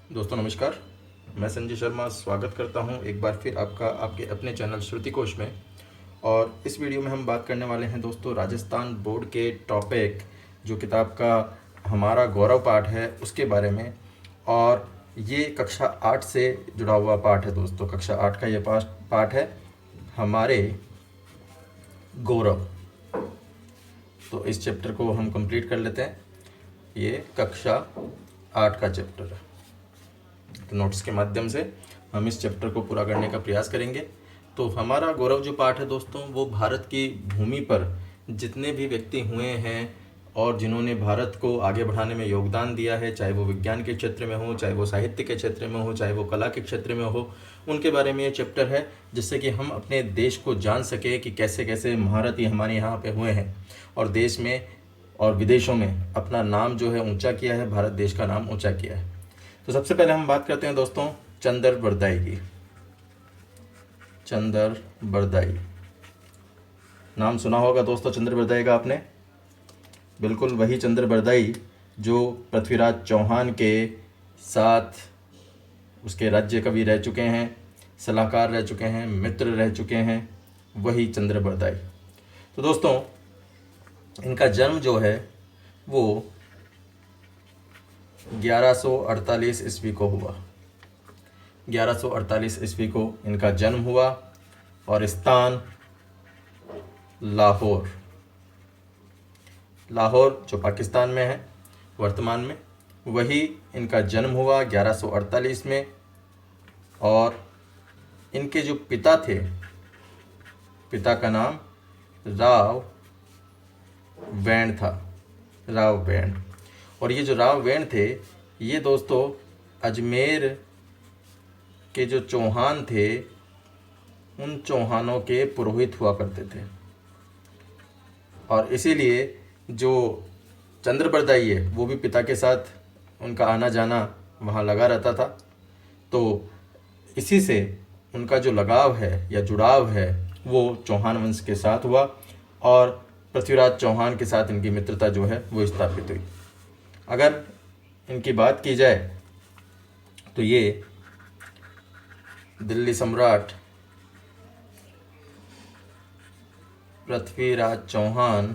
दोस्तों नमस्कार। मैं संजय शर्मा स्वागत करता हूं एक बार फिर आपका आपके अपने चैनल श्रुति कोश में। और इस वीडियो में हम बात करने वाले हैं दोस्तों राजस्थान बोर्ड के टॉपिक जो किताब का हमारा गौरव पाठ है उसके बारे में। और ये कक्षा 8 से जुड़ा हुआ पाठ है दोस्तों। कक्षा 8 का ये पाठ है हमारे गौरव। तो इस चैप्टर को हम कंप्लीट कर लेते हैं। ये कक्षा 8 का चैप्टर है, तो नोट्स के माध्यम से हम इस चैप्टर को पूरा करने का प्रयास करेंगे। तो हमारा गौरव जो पाठ है दोस्तों, वो भारत की भूमि पर जितने भी व्यक्ति हुए हैं और जिन्होंने भारत को आगे बढ़ाने में योगदान दिया है, चाहे वो विज्ञान के क्षेत्र में हो, चाहे वो साहित्य के क्षेत्र में हो, चाहे वो कला के क्षेत्र में हो, उनके बारे में ये चैप्टर है, जिससे कि हम अपने देश को जान सके कि कैसे कैसे महारथी हमारे यहाँ पे हुए हैं और देश में और विदेशों में अपना नाम जो है ऊंचा किया है, भारत देश का नाम ऊंचा किया है। तो सबसे पहले हम बात करते हैं दोस्तों चंदर बरदाई की। चंदर बरदाई नाम सुना होगा दोस्तों चंदर बरदाई का आपने। बिल्कुल वही चंदर बरदाई जो पृथ्वीराज चौहान के साथ उसके राज्य कवि रह चुके हैं, सलाहकार रह चुके हैं, मित्र रह चुके हैं, वही चंदर बरदाई। तो दोस्तों इनका जन्म जो है वो 1148 ईस्वी को हुआ। 1148 ईस्वी को इनका जन्म हुआ और स्थान लाहौर। लाहौर जो पाकिस्तान में है वर्तमान में, वही इनका जन्म हुआ 1148 में। और इनके जो पिता थे, पिता का नाम राव वैण था, राव वैण। और ये जो राव वैण थे, ये दोस्तों अजमेर के जो चौहान थे उन चौहानों के पुरोहित हुआ करते थे। और इसीलिए जो चंद्र बरदाई है वो भी पिता के साथ उनका आना जाना वहाँ लगा रहता था। तो इसी से उनका जो लगाव है या जुड़ाव है वो चौहान वंश के साथ हुआ और पृथ्वीराज चौहान के साथ इनकी मित्रता जो है वो स्थापित हुई। अगर इनकी बात की जाए तो ये दिल्ली सम्राट पृथ्वीराज चौहान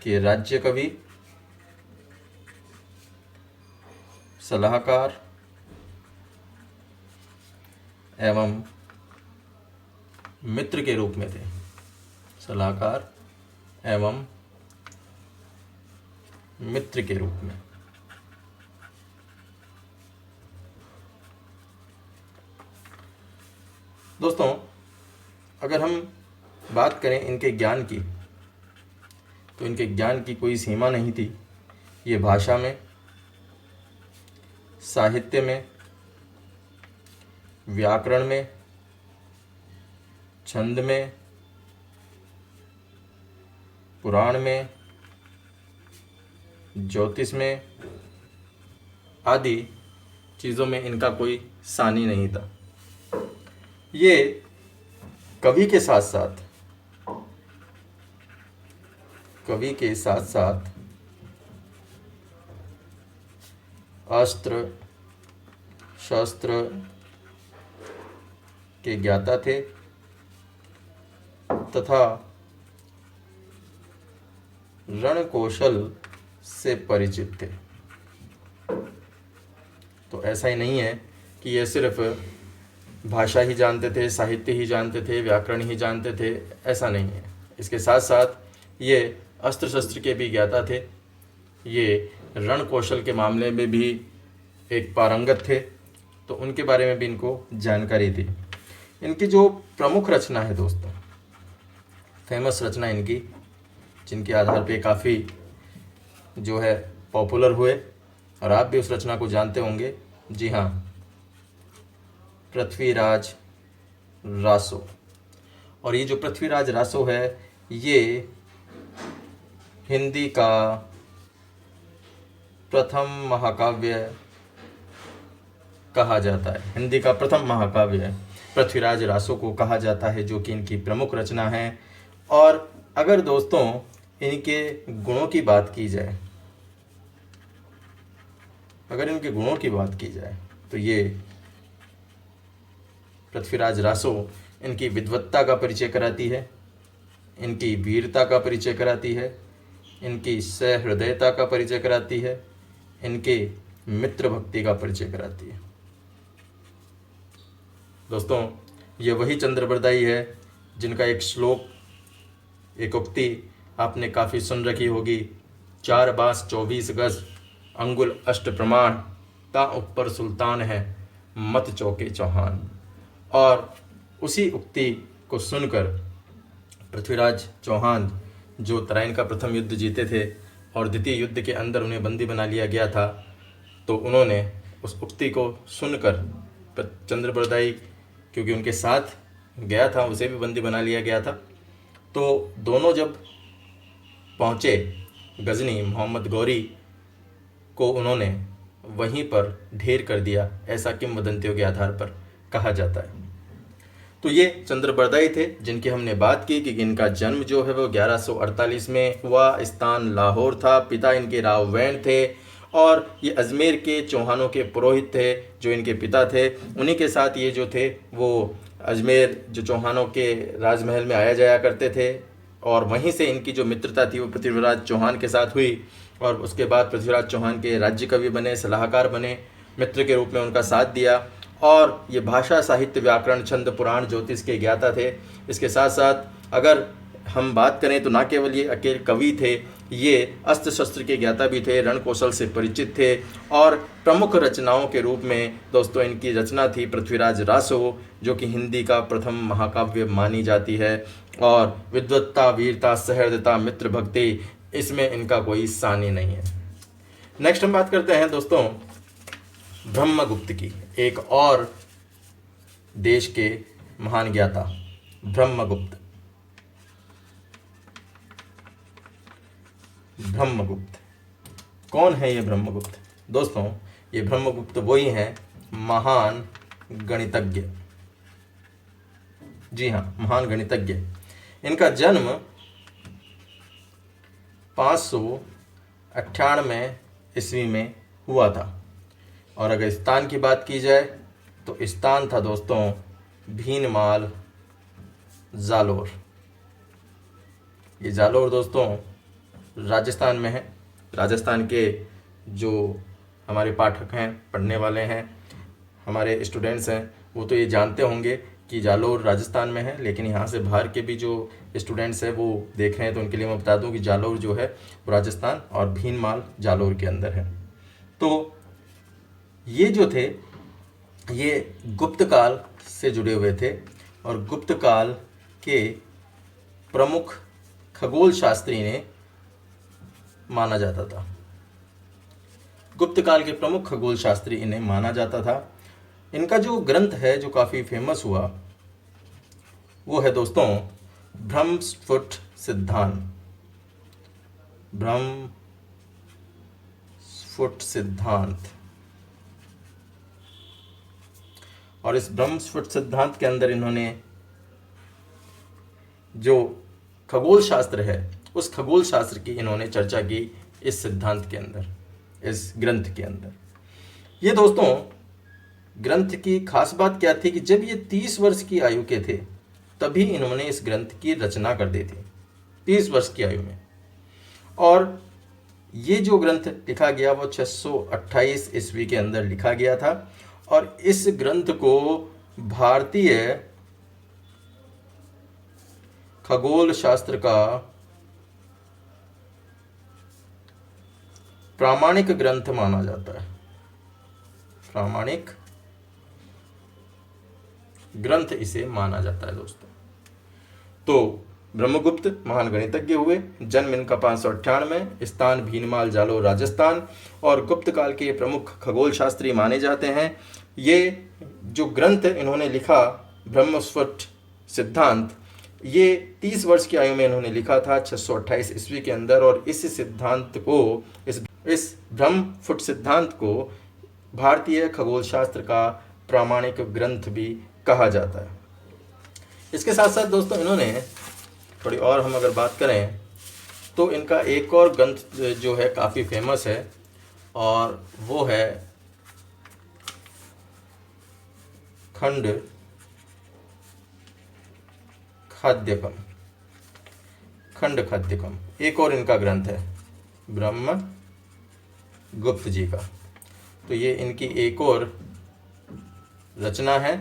के राज्य कवि, सलाहकार एवं मित्र के रूप में थे। सलाहकार एवं मित्र के रूप में। दोस्तों अगर हम बात करें इनके ज्ञान की, तो इनके ज्ञान की कोई सीमा नहीं थी। ये भाषा में, साहित्य में, व्याकरण में, छंद में, पुराण में, ज्योतिष में आदि चीज़ों में इनका कोई सानी नहीं था। ये कवि के साथ साथ अस्त्र शस्त्र के ज्ञाता थे तथा रण कौशल से परिचित थे। तो ऐसा ही नहीं है कि ये सिर्फ भाषा ही जानते थे, साहित्य ही जानते थे, व्याकरण ही जानते थे, ऐसा नहीं है। इसके साथ साथ ये अस्त्र शस्त्र के भी ज्ञाता थे। ये रण कौशल के मामले में भी एक पारंगत थे, तो उनके बारे में भी इनको जानकारी थी। इनकी जो प्रमुख रचना है दोस्तों, फेमस रचना इनकी, जिनके आधार पे काफ़ी जो है पॉपुलर हुए और आप भी उस रचना को जानते होंगे। जी हाँ, पृथ्वीराज रासो। और ये जो पृथ्वीराज रासो है ये हिंदी का प्रथम महाकाव्य कहा जाता है। हिंदी का प्रथम महाकाव्य पृथ्वीराज रासो को कहा जाता है, जो कि इनकी प्रमुख रचना है। और अगर दोस्तों इनके गुणों की बात की जाए अगर इनके गुणों की बात की जाए तो ये पृथ्वीराज रासो इनकी विद्वत्ता का परिचय कराती है, इनकी वीरता का परिचय कराती है, इनकी सहृदयता का परिचय कराती है, इनके मित्र भक्ति का परिचय कराती है। दोस्तों, ये वही चंद्रबरदाई है जिनका एक श्लोक, एक उक्ति आपने काफ़ी सुन रखी होगी, 4 बांस 24 गज, अंगुल अष्ट प्रमाण, ता ऊपर सुल्तान है, मत चौके चौहान। और उसी उक्ति को सुनकर पृथ्वीराज चौहान, जो तराइन का प्रथम युद्ध जीते थे और द्वितीय युद्ध के अंदर उन्हें बंदी बना लिया गया था, तो उन्होंने उस उक्ति को सुनकर चंद्रबरदाई, क्योंकि उनके साथ गया था, उसे भी बंदी बना लिया गया था, तो दोनों जब पहुँचे गजनी, मोहम्मद गौरी को उन्होंने वहीं पर ढेर कर दिया, ऐसा किंवदंतियों के आधार पर कहा जाता है। तो ये चंद्रबरदाई थे जिनकी हमने बात की कि इनका जन्म जो है वो 1148 में हुआ, स्थान लाहौर था, पिता इनके राव वैन थे और ये अजमेर के चौहानों के पुरोहित थे जो इनके पिता थे। उन्हीं के साथ ये जो थे वो अजमेर जो चौहानों के राजमहल में आया जाया करते थे और वहीं से इनकी जो मित्रता थी वो पृथ्वीराज चौहान के साथ हुई और उसके बाद पृथ्वीराज चौहान के राज्य कवि बने, सलाहकार बने, मित्र के रूप में उनका साथ दिया और ये भाषा, साहित्य, व्याकरण, छंद, पुराण, ज्योतिष के ज्ञाता थे। इसके साथ साथ अगर हम बात करें तो ना केवल ये अकेले कवि थे, ये अस्त्र शस्त्र के ज्ञाता भी थे, रण कौशल से परिचित थे और प्रमुख रचनाओं के रूप में दोस्तों इनकी रचना थी पृथ्वीराज रासो, जो कि हिंदी का प्रथम महाकाव्य मानी जाती है और विद्वत्ता, वीरता, सहृदयता, मित्र भक्ति, इसमें इनका कोई सानी नहीं है। नेक्स्ट हम बात करते हैं दोस्तों ब्रह्मगुप्त की, एक और देश के महान ज्ञाता ब्रह्मगुप्त। ब्रह्मगुप्त कौन है ये ब्रह्मगुप्त? दोस्तों, ये ब्रह्मगुप्त वही हैं महान गणितज्ञ। जी हाँ, महान गणितज्ञ। इनका जन्म 598 ईस्वी में हुआ था और अगर स्थान की बात की जाए तो स्थान था दोस्तों भीनमाल, जालोर। ये जालोर दोस्तों राजस्थान में है। राजस्थान के जो हमारे पाठक हैं, पढ़ने वाले हैं, हमारे स्टूडेंट्स हैं, वो तो ये जानते होंगे कि जालोर राजस्थान में है, लेकिन यहाँ से बाहर के भी जो स्टूडेंट्स हैं वो देख रहे हैं तो उनके लिए मैं बता दूं कि जालोर जो है वो राजस्थान और भीनमाल जालोर के अंदर है। तो ये जो थे ये गुप्त काल से जुड़े हुए थे और गुप्त काल के प्रमुख खगोल शास्त्री ने माना जाता था। गुप्त काल के प्रमुख खगोल शास्त्री इन्हें माना जाता था। इनका जो ग्रंथ है जो काफ़ी फेमस हुआ वो है दोस्तों ब्रह्मस्फुट सिद्धांत। ब्रह्मस्फुट सिद्धांत। और इस ब्रह्मस्फुट सिद्धांत के अंदर इन्होंने जो खगोल शास्त्र है उस खगोल शास्त्र की इन्होंने चर्चा की इस सिद्धांत के अंदर, इस ग्रंथ के अंदर। ये दोस्तों ग्रंथ की खास बात क्या थी कि जब ये 30 वर्ष की आयु के थे तभी इन्होंने इस ग्रंथ की रचना कर दी थी, 30 वर्ष की आयु में। और ये जो ग्रंथ लिखा गया वो 628 ईस्वी के अंदर लिखा गया था और इस ग्रंथ को भारतीय खगोल शास्त्र का प्रामाणिक ग्रंथ माना जाता है। प्रामाणिक ग्रंथ इसे माना जाता है दोस्तों। तो ब्रह्मगुप्त महान गणितज्ञ हुए, जन्म इनका 598, स्थान भीनमाल, जालोर, राजस्थान और गुप्त काल के प्रमुख खगोल शास्त्री माने जाते हैं। ये जो ग्रंथ इन्होंने लिखा ब्रह्मस्फुट सिद्धांत, ये 30 वर्ष की आयु में इन्होंने लिखा था 628 ईस्वी के अंदर और इस सिद्धांत को, इस ब्रह्मस्फुट सिद्धांत को भारतीय खगोल शास्त्र का प्रामाणिक ग्रंथ भी कहा जाता है। इसके साथ साथ दोस्तों इन्होंने थोड़ी और हम अगर बात करें तो इनका एक और ग्रंथ जो है काफ़ी फेमस है और वो है खंड खाद्यकम। खंड खाद्यकम एक और इनका ग्रंथ है ब्रह्म गुप्त जी का। तो ये इनकी एक और रचना है।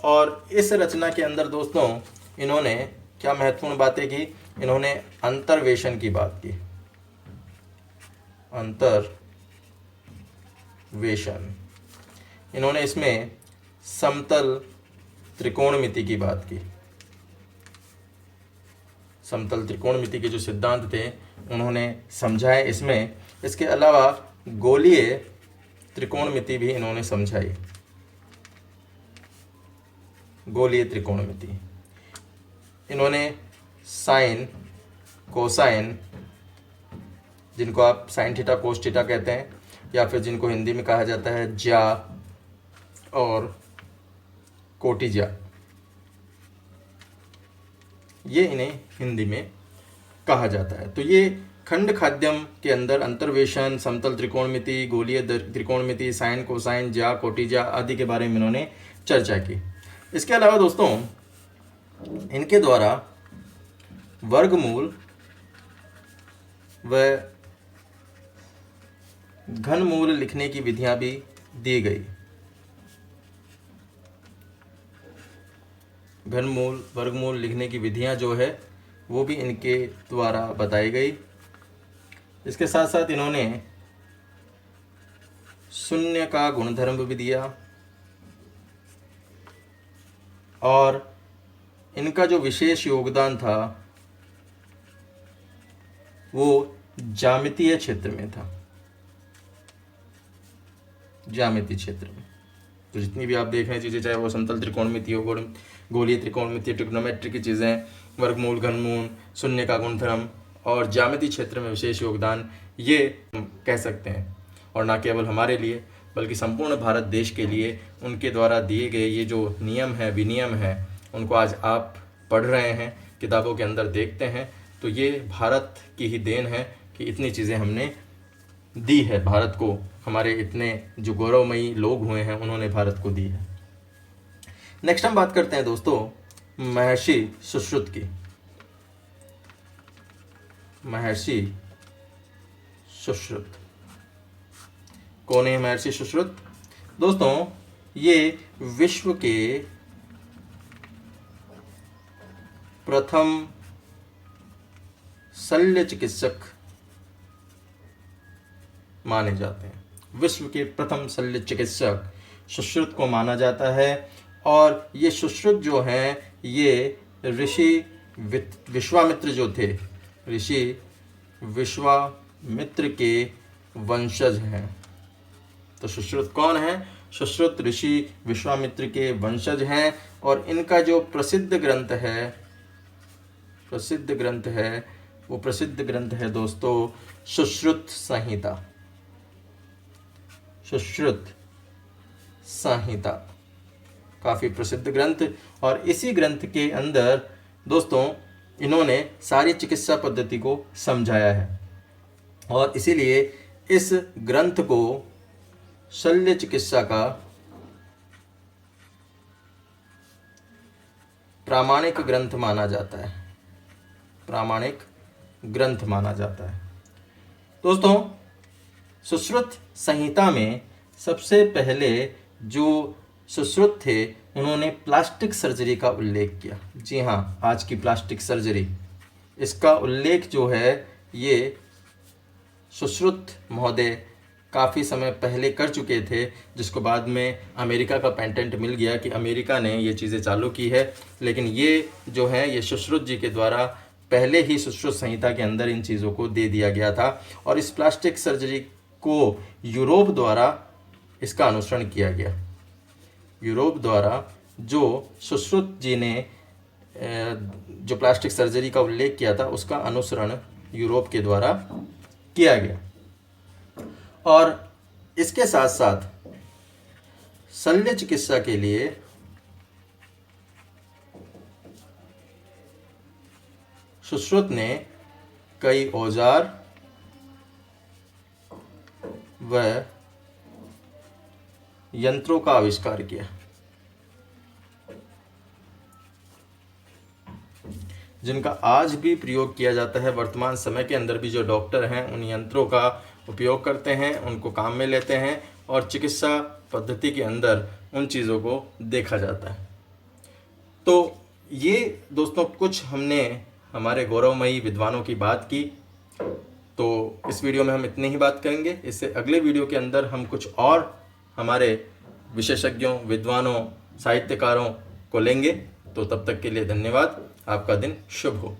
और इस रचना के अंदर दोस्तों इन्होंने क्या महत्वपूर्ण बातें की, इन्होंने अंतर्वेशन की बात की। अंतर्वेशन, इन्होंने इसमें समतल त्रिकोणमिति की बात की। समतल त्रिकोणमिति के जो सिद्धांत थे उन्होंने समझाए इसमें। इसके अलावा गोलीय त्रिकोणमिति भी इन्होंने समझाई। गोलीय त्रिकोणमिति इन्होंने साइन कोसाइन, जिनको आप साइन थीटा कोस थीटा कहते हैं, या फिर जिनको हिंदी में कहा जाता है ज्या और कोटि ज्या, ये इन्हें हिंदी में कहा जाता है। तो ये खंड खाद्यम के अंदर अंतर्वेशन, समतल त्रिकोणमिति, गोलीय त्रिकोणमिति, साइन कोसाइन, ज्या कोटि ज्या आदि के बारे में इन्होंने चर्चा की। इसके अलावा दोस्तों इनके द्वारा वर्गमूल व घनमूल लिखने की विधियां भी दी गई। घनमूल वर्गमूल लिखने की विधियां जो है वो भी इनके द्वारा बताई गई। इसके साथ साथ इन्होंने शून्य का गुणधर्म भी दिया। और इनका जो विशेष योगदान था वो ज्यामितीय क्षेत्र में था। ज्यामितीय क्षेत्र में तो जितनी भी आप देख रहे हैं चीज़ें, चाहे वो समतल त्रिकोणमिति हो, गोलीय त्रिकोणमिति, ट्रिग्नोमेट्री की चीज़ें, वर्गमूल, घनमूल, शून्य का गुणधर्म और ज्यामितीय क्षेत्र में विशेष योगदान, ये हम कह सकते हैं। और न केवल हमारे लिए बल्कि संपूर्ण भारत देश के लिए उनके द्वारा दिए गए ये जो नियम है, विनियम है, उनको आज आप पढ़ रहे हैं, किताबों के अंदर देखते हैं। तो ये भारत की ही देन है कि इतनी चीज़ें हमने दी है भारत को। हमारे इतने जो गौरवमयी लोग हुए हैं उन्होंने भारत को दी है। नेक्स्ट हम बात करते हैं दोस्तों महर्षि सुश्रुत की। महर्षि सुश्रुत कौन है? महर्षि सुश्रुत दोस्तों ये विश्व के प्रथम शल्य चिकित्सक माने जाते हैं। विश्व के प्रथम शल्य चिकित्सक सुश्रुत को माना जाता है। और ये सुश्रुत जो हैं ये ऋषि विश्वामित्र जो थे, ऋषि विश्वामित्र के वंशज हैं। तो सुश्रुत कौन है? सुश्रुत ऋषि विश्वामित्र के वंशज हैं। और इनका जो प्रसिद्ध ग्रंथ है दोस्तों सुश्रुत संहिता। सुश्रुत संहिता काफ़ी प्रसिद्ध ग्रंथ। और इसी ग्रंथ के अंदर दोस्तों इन्होंने सारी चिकित्सा पद्धति को समझाया है। और इसीलिए इस ग्रंथ को शल्य चिकित्सा का प्रामाणिक ग्रंथ माना जाता है। प्रामाणिक ग्रंथ माना जाता है। दोस्तों सुश्रुत संहिता में सबसे पहले जो सुश्रुत थे उन्होंने प्लास्टिक सर्जरी का उल्लेख किया। जी हाँ, आज की प्लास्टिक सर्जरी, इसका उल्लेख जो है ये सुश्रुत महोदय काफ़ी समय पहले कर चुके थे, जिसको बाद में अमेरिका का पेटेंट मिल गया कि अमेरिका ने ये चीज़ें चालू की है। लेकिन ये जो है ये सुश्रुत जी के द्वारा पहले ही सुश्रुत संहिता के अंदर इन चीज़ों को दे दिया गया था। और इस प्लास्टिक सर्जरी को यूरोप द्वारा इसका अनुसरण किया गया। यूरोप द्वारा जो सुश्रुत जी ने जो प्लास्टिक सर्जरी का उल्लेख किया था उसका अनुसरण यूरोप के द्वारा किया गया। और इसके साथ साथ शल्य चिकित्सा के लिए सुश्रुत ने कई औजार व यंत्रों का आविष्कार किया। जिनका आज भी प्रयोग किया जाता है। वर्तमान समय के अंदर भी जो डॉक्टर हैं उन यंत्रों का उपयोग करते हैं, उनको काम में लेते हैं और चिकित्सा पद्धति के अंदर उन चीज़ों को देखा जाता है। तो ये दोस्तों कुछ हमने हमारे गौरवमयी विद्वानों की बात की। तो इस वीडियो में हम इतनी ही बात करेंगे। इससे अगले वीडियो के अंदर हम कुछ और हमारे विशेषज्ञों, विद्वानों, साहित्यकारों को लेंगे। तो तब तक के लिए धन्यवाद। आपका दिन शुभ हो।